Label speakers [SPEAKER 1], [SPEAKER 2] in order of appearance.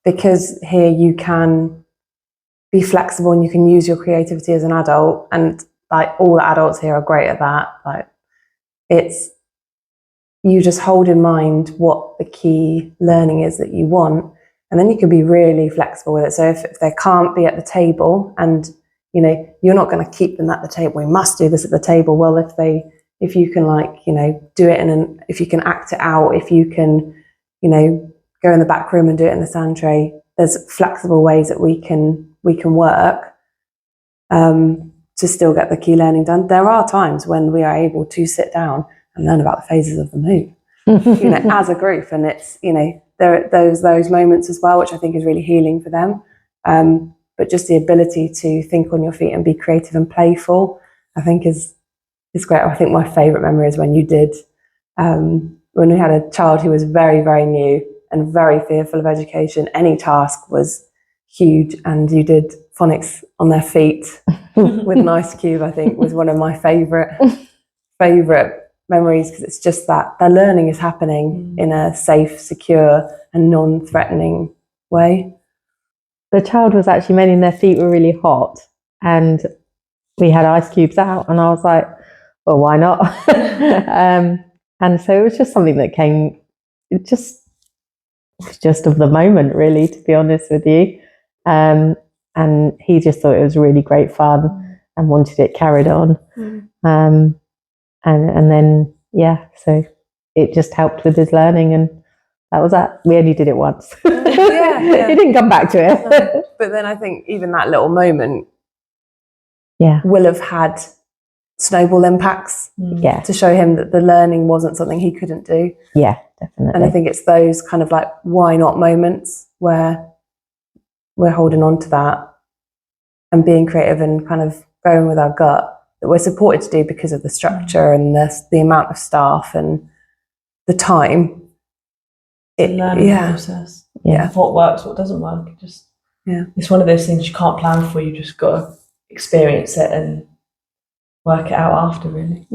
[SPEAKER 1] because here you can be flexible and you can use your creativity as an adult, and like all the adults here are great at that. Like it's, you just hold in mind what the key learning is that you want, and then you can be really flexible with it. So if they can't be at the table, and you know, you're not going to keep them at the table, we must do this at the table. Well, if you can, like, you know, do it if you can act it out, if you can, you know, go in the back room and do it in the sand tray, there's flexible ways that we can work to still get the key learning done. There are times when we are able to sit down and learn about the phases of the moon, you know, as a group, and it's, you know, there are those moments as well, which I think is really healing for them. But just the ability to think on your feet and be creative and playful, I think is great. I think my favourite memory is when you did, when we had a child who was very, very new and very fearful of education. Any task was huge, and you did phonics on their feet with an ice cube. I think was one of my favourite memories, because it's just that their learning is happening in a safe, secure and non-threatening way.
[SPEAKER 2] The child was actually mending their feet were really hot, and we had ice cubes out, and I was like, well, why not? And so it was just something that came, it was just of the moment, really, to be honest with you. And he just thought it was really great fun and wanted it carried on. And then, yeah, so it just helped with his learning, and that was that. We only did it once.
[SPEAKER 1] Yeah.
[SPEAKER 2] He didn't come back to it.
[SPEAKER 1] No. But then I think even that little moment will have had snowball impacts to show him that the learning wasn't something he couldn't do.
[SPEAKER 2] Yeah, definitely.
[SPEAKER 1] And I think it's those kind of like why not moments where we're holding on to that and being creative and kind of going with our gut, that we're supported to do because of the structure and the amount of staff and the time.
[SPEAKER 3] The learning process.
[SPEAKER 2] Yeah.
[SPEAKER 3] What works, what doesn't work. It's one of those things you can't plan for. You just got to experience it and work it out after, really.